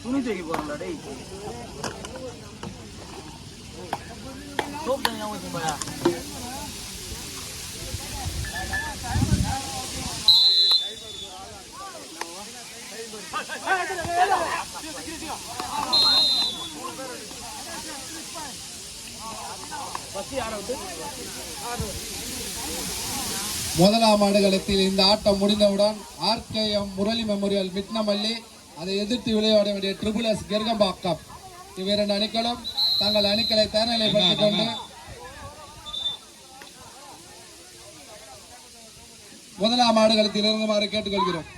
துணி தூக்கி போறோம்டா டேய். சோப் தனியா ஊத்தி போயா. முதலாம் ஆடுகளத்தில் இந்த ஆட்டம் முடிந்தவுடன் ஆர்கேஎம் முரளி மெமோரியல் மிட்னமல்லி அதை எதிர்த்து விளையாட வேண்டிய ட்ரிபிள் எஸ் கெர்கம்பாக்கம் இவ்விரண்டு அணிகளும் தங்கள் அணிகளை தயார்நிலைப்படுத்திக் கொண்டு முதலாம் ஆடுகளத்தில் இருக்குமாறு கேட்டுக்கொள்கிறோம்.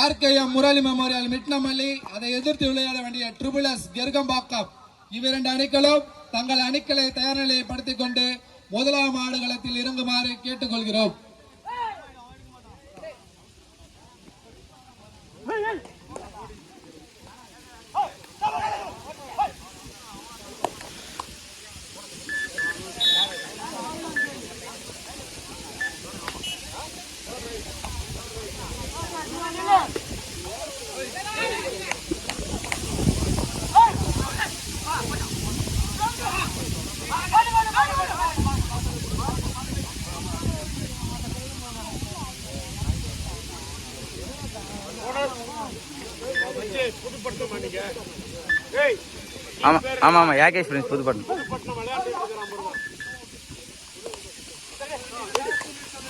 ஆர்கேஎம் முரளி மெமோரியல் மிட்னமல்லி அதை எதிர்த்து விளையாட வேண்டிய ட்ரிபிள் எஸ் கெர்கம்பாக்கம் இவ்விரண்டு அணிகளும் தங்கள் அணிகளை தயார் நிலைப்படுத்திக் கொண்டு முதலாம் ஆடுகளத்தில் இறங்குமாறு கேட்டுக்கொள்கிறோம். ஆமா ஆமா யாகேஷ் ஃப்ரெண்ட்ஸ் புதுப்பட்டினம்.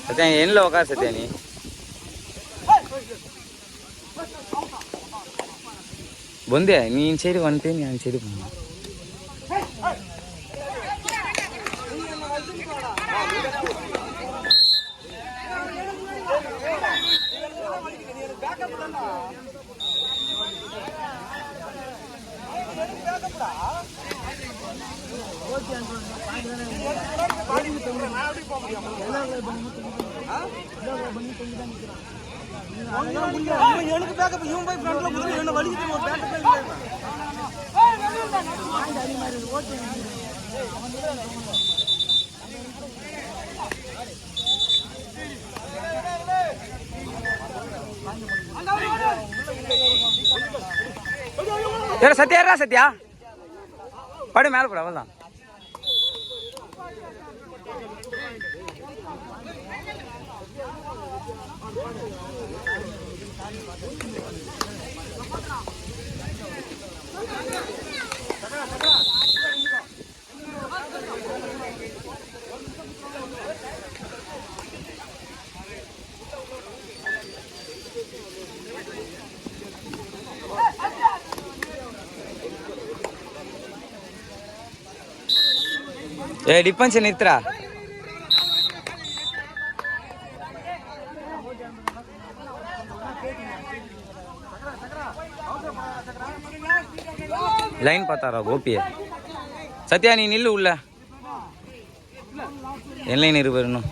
சத்யா எண்ணில் உட்கார் சத்யா. நீ பொந்தே நீ இந்த சைடு வந்துட்டு நீ அந்த சைடு போன. எனக்கு பேக்கப் இவன் போய் ஃப்ரண்ட்ல குதிரை என்ன வலிக்குது ஒரு பேக்கப் சத்யா சத்யா படு மேல போட அவ்வளவுதான். டிஃபென்ஸ் நிறுத்துறா. லைன் பார்த்தாரா கோபிய. சத்யா நீ நில்லு உள்ள என் லைன் இருப்பணும்.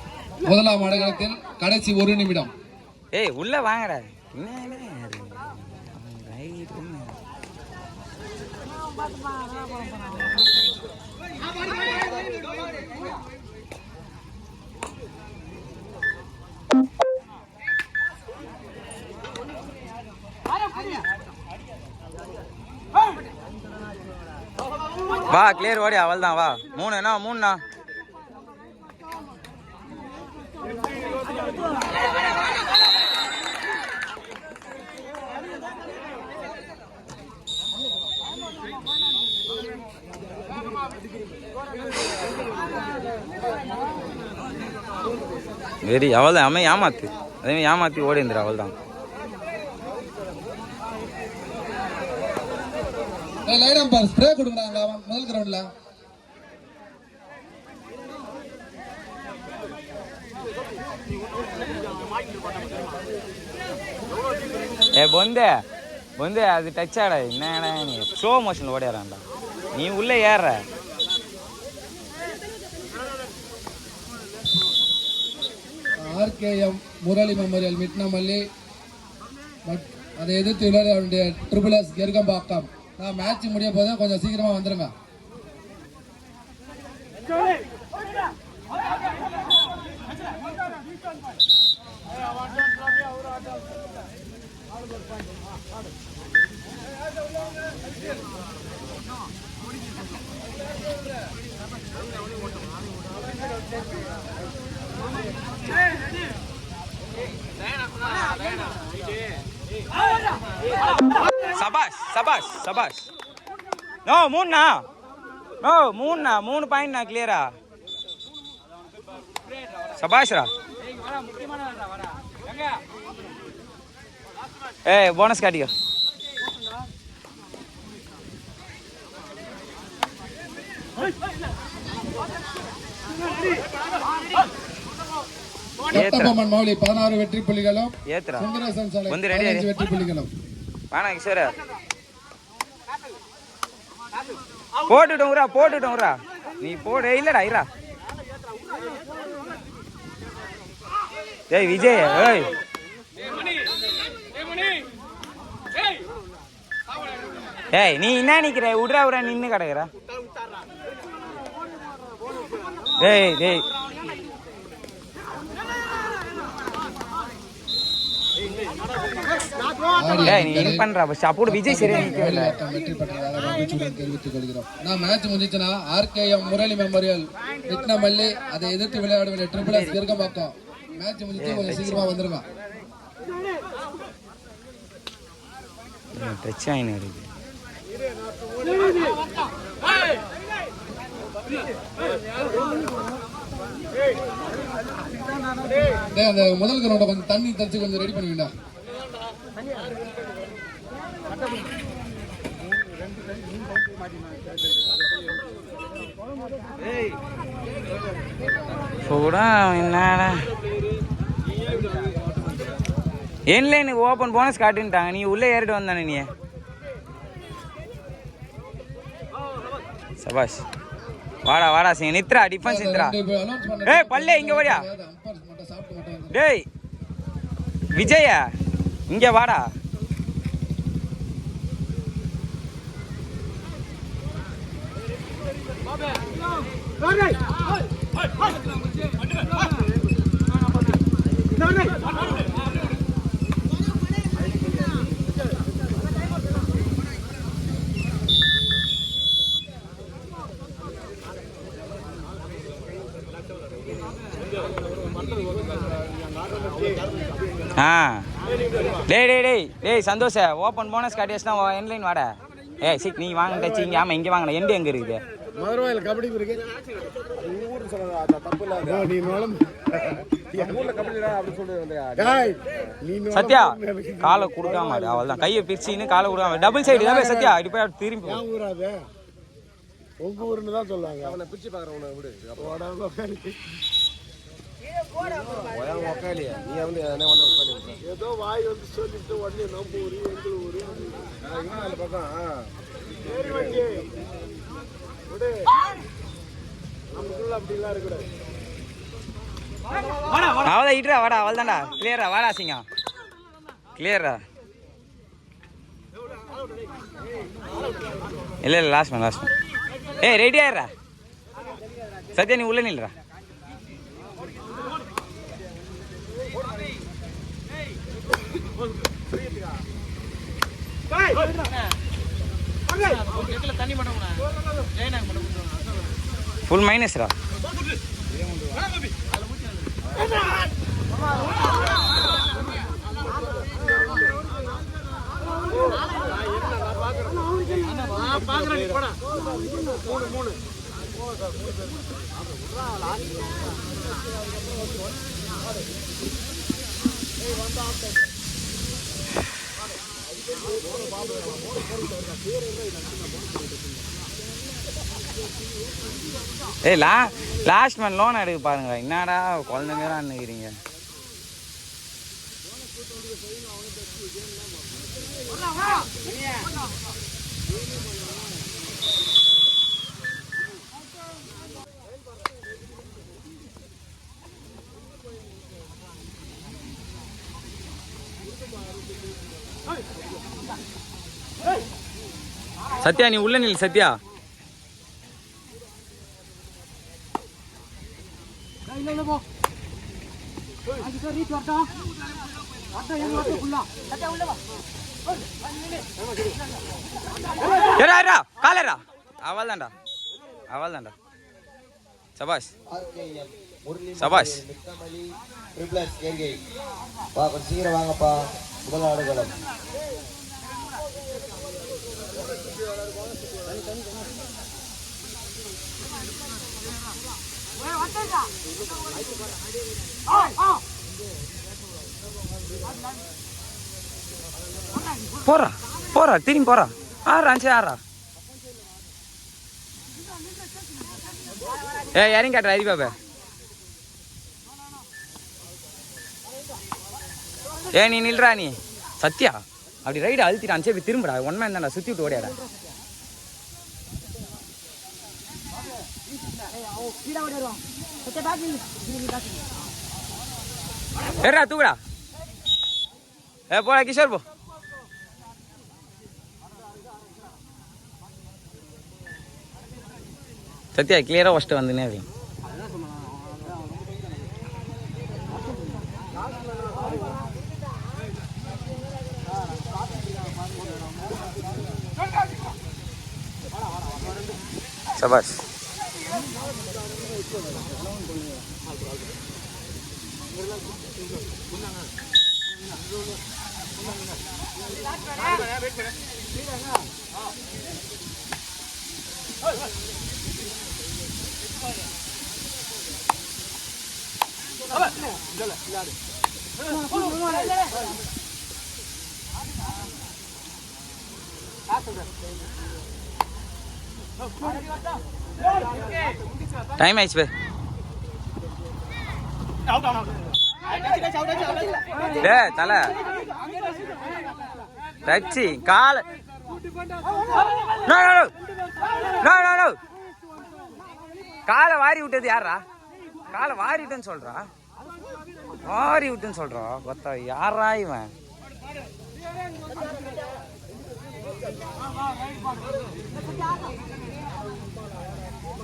முதலாம் ஆடுகளத்தில் கடைசி ஒரு நிமிடம். ஏய் உள்ள வாங்கடா. வா கிளியர் ஓடி அவள் தான். வா மூணுண்ணா மூணுண்ணா. வெரி அவள் தான். அம்மா ஏமாத்து அதே ஏமாத்தி ஓடி இருந்துரு. அவள் தான். ஸ்ப்ரே கொடுக்குறாங்க முதல் கிரவுண்ட்ல. பொந்தே பொந்தே அது டச் ஆடா. என்னடா நீ ஸ்லோ மோஷன்ல ஓடிறான்டா. நீ உள்ள ஏற. ஆர்கேஎம் முரளி மெமோரியல் மிட்னமல்லி அதை எதிர்த்து விளையாட வேண்டிய ட்ரிபிள் எஸ் கெர்கம்பாக்கம். நான் மேட்ச் முடிய போதும் கொஞ்சம் சீக்கிரமா வந்துருங்க. சபாஷ் சபாஷ் சபாஷ். நோ மூணுண்ணா, நோ மூணுண்ணா, 3 பாயிண்ட்ண்ணா கிளியரா. சபாஷ்ரா. ஏய் போனஸ் காட்டிக்கோ. கட்டபொம்மன் மௌலி 16 வெற்றி புள்ளிகளும் ஏத்துறா சுந்தரேசன் சாலை வந்து ரெடி 15 வெற்றி புள்ளிகளும். வாணா கிஷோர் போட்டுட்டோம்ரா நீ போடு. இல்லடா இரா. ஏய் விஜய், ஏய் ஏய் நீ என்ன நிக்கிற? விட்றா நின்னு கிடக்குறா. டேய் டேய் ஏய் நீ என்ன பண்றா? பஸ் அப்போடு விஜய் சரியா நிக்கவே வெற்றி பெற்றதாக மகிழ்ச்சியுடன் தெரிவித்துக் கொள்கிறோம். நான் மேட்ச் முடிஞ்சுச்சுன்னா ஆர்கேஎம் முரளி மெமோரியல் விட்னமல்லி அதை எதிர்த்து விளையாட வேண்டிய ட்ரிபிள் எஸ் கிர்கம்பாக்கம் மேட்ச் முடிஞ்சு கொஞ்சம் சீக்கிரமா வந்துருங்க. டச் ஆயின்னு இருக்கு. அந்த முதல் கிரௌண்ட கொஞ்சம் தண்ணி தச்சு கொஞ்சம் ரெடி பண்ணுவீங்களா? என்ன ஓப்பன் போனஸ் காட்டுன்ட்டாங்க. நீ உள்ளே ஏறிட்டு வந்தானே நீ. சபாஷ். வாடா சிங்க நித்ரா டிஃபென்ஸ் நித்ரா. ஏய் பல்லே இங்க ஓடியா. டேய் விஜய இங்க வாடா. டேய் சந்தோஷ ஓப்பன் போனஸ் காட்டியாச்சுன்னா என்லைன் வாடா. ஏய் சிக் நீ வாங்க டச்சு இங்கே. ஆமாம் இங்கே வாங்கின எண்டு எங்கே இருக்குது? மதுரவாயில் கபடி இருக்கு. சத்யா காலை கொடுக்காம அவள் தான் கையை பிரிச்சின்னு காலை கொடுக்காம டபுள் சைடு தான் சத்யா இப்படி போய் திரும்பி. உங்க ஊருன்னு தான் சொல்லுவாங்க. அவனை பிரிச்சு பாக்குறவனை விடு. ஏதோ வாய் வந்து சொல்லிட்டு உடனே நம்ம ஊரு எங்கள் ஊரு பக்கம் நமக்குள்ள அப்படிலாம் இருக்கக்கூடாது. அவள் இட்ரா வாடா. அவள் தான்டா கிளியரா. வாடா சிங்கா கிளியரா. இல்லை லாஸ்ட் மேன். ஏய் ரெடி ஆயிடுறா சத்யா. நீ உள்ள நில்றா. ஃபுல் மைனஸ்ரா. ஏய் லாஸ்ட் மேன் லோன் எடுக்க பாருங்க. என்னடா குழந்தைங்க அன்னுக்கிறீங்க. சத்யா நீ உள்ள நில். சத்யா காலரா அவள் தான்டா சபாஷ் சபாஷ் கொஞ்சம் சீக்கிரம் வாங்கப்பா முதல் ஆடுகளம். போறா திரும்பி போறா ஆறா யாரையும் காட்டுற அரி பாபா நீ நில்றா நீ சத்யா அப்படி ரைடு அழுத்திட்டான் சரி திரும்புடா ஒன்மே இருந்தா சுத்தி விட்டு ஓடியாடா ஏறா தூக்குடா போடா கிஷோர் போ சத்யா கிளியரா ஃபர்ஸ்ட் வந்துனே அது சபாஷ் டைம் ஆயிடுச்சு தல ரச்சி கால காலை வாரி விட்டது யாரா காலை வாரி விட்டுன்னு சொல்றா கொத்தா யாரா இவன்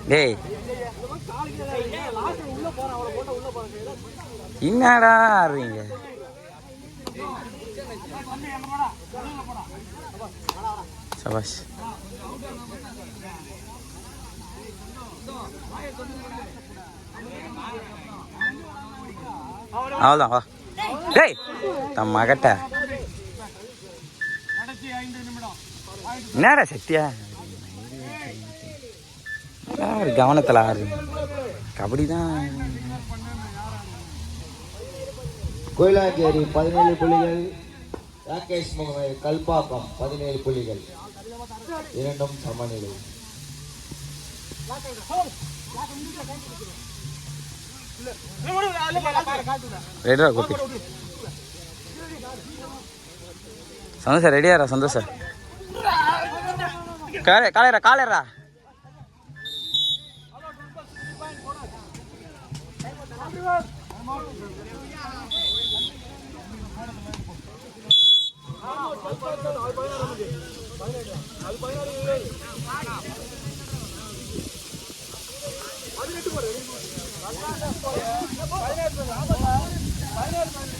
டேய் என்னடா ஆடுறீங்க சபாஷ் அவ்வளோதான் வா டேய் தம் மகட்ட என்னடா சத்தியா கவனத்தில் ஆடுறீங்க கபடி தான். கோயிலாஞ்சேரி 17 புள்ளிகள், ராகேஷ் முகமது கல்பாக்கம் 17 புள்ளிகள், இரண்டும் சமநிலை. சந்தோஷம் ரெடியாரா? சந்தோஷம் காலேரா காலேரா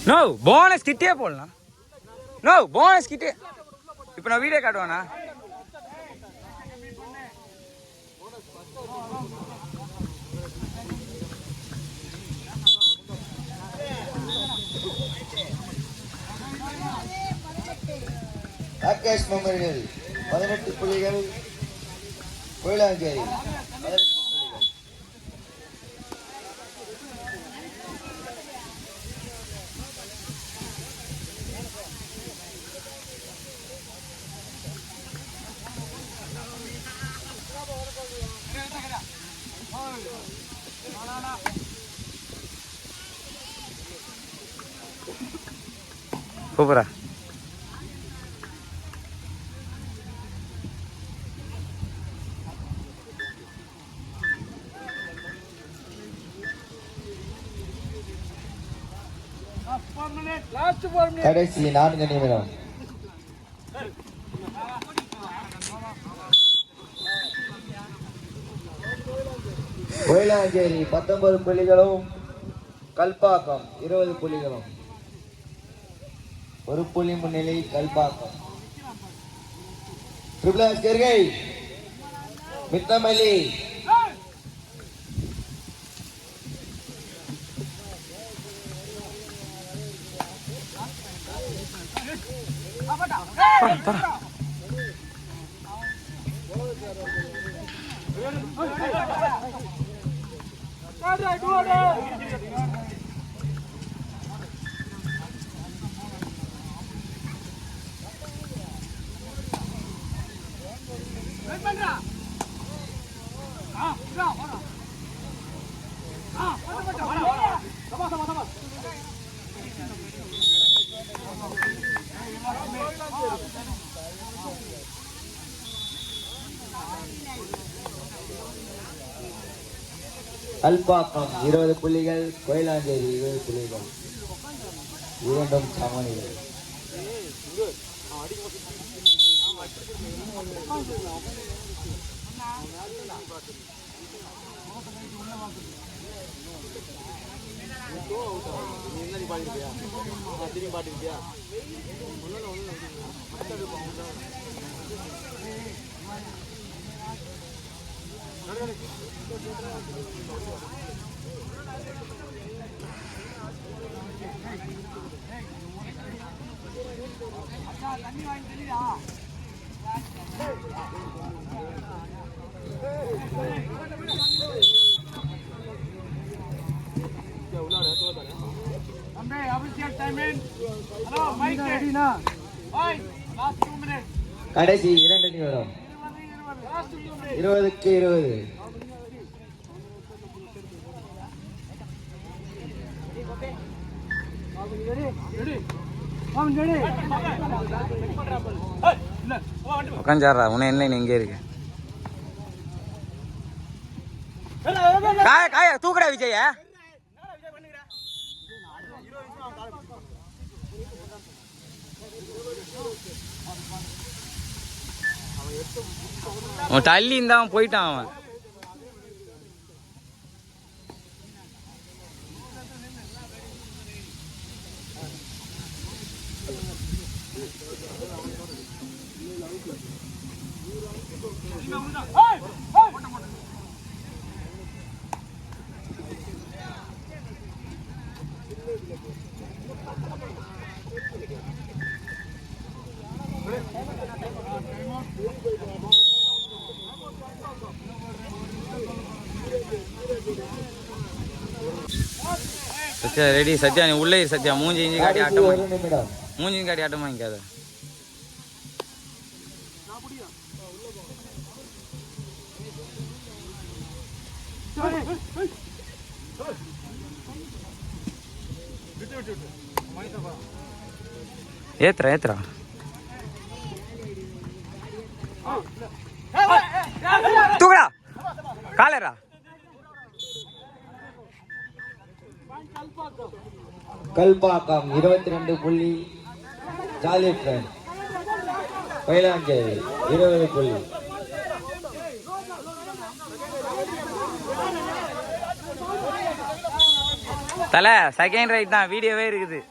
நோ போனஸ் கிட்டே போடலாம். நோ போனஸ் கிட்டே. இப்போ நான் வீடியோ காட்டுவேண்ணா. ராகேஷ் மெமோரியல் 18 புள்ளிகள், கோயிலாஞ்சேரி 18 புள்ளிகள். சூப்பரா. கடைசி 4 நிமிடம். கோயிலாஞ்சேரி 19 புள்ளிகளும், கல்பாக்கம் 20 புள்ளிகளும். ஒரு புள்ளி முன்னிலை கல்பாக்கம். ட்ரிபிள் எஸ் கெர்கை மித்தமல்லி கல்பாக்கம் 20 புள்ளிகள், கோயிலாஞ்சேரி 20 புள்ளிகள். இரண்டும் சமநிலை. கடைசி 2 நிமிடம். 20க்கு 20. உட்காந்துடுறா உன்னை என்ன இங்கே இருக்கு காய காய தூக்கடா விஜய அவன் தள்ளி இருந்தான் போயிட்டான் அவன். சத்யா ரெடி சத்யா நீ உள்ளே இரு சத்யா மூஞ்சி இஞ்சி காட்டி ஆட்டம் மூஞ்சி காட்டி ஆட்டம் வாங்கிக்காத. ஏத்துறா ஏத்துறா தூக்குடா காலரா. கல்பாக்கம் 22 புள்ளி, ஜாலி ஃப்ரெண்ட் கோயிலாஞ்சேரி 20 புள்ளி. தல செகண்ட் ரைட் தான் வீடியோவே இருக்குது.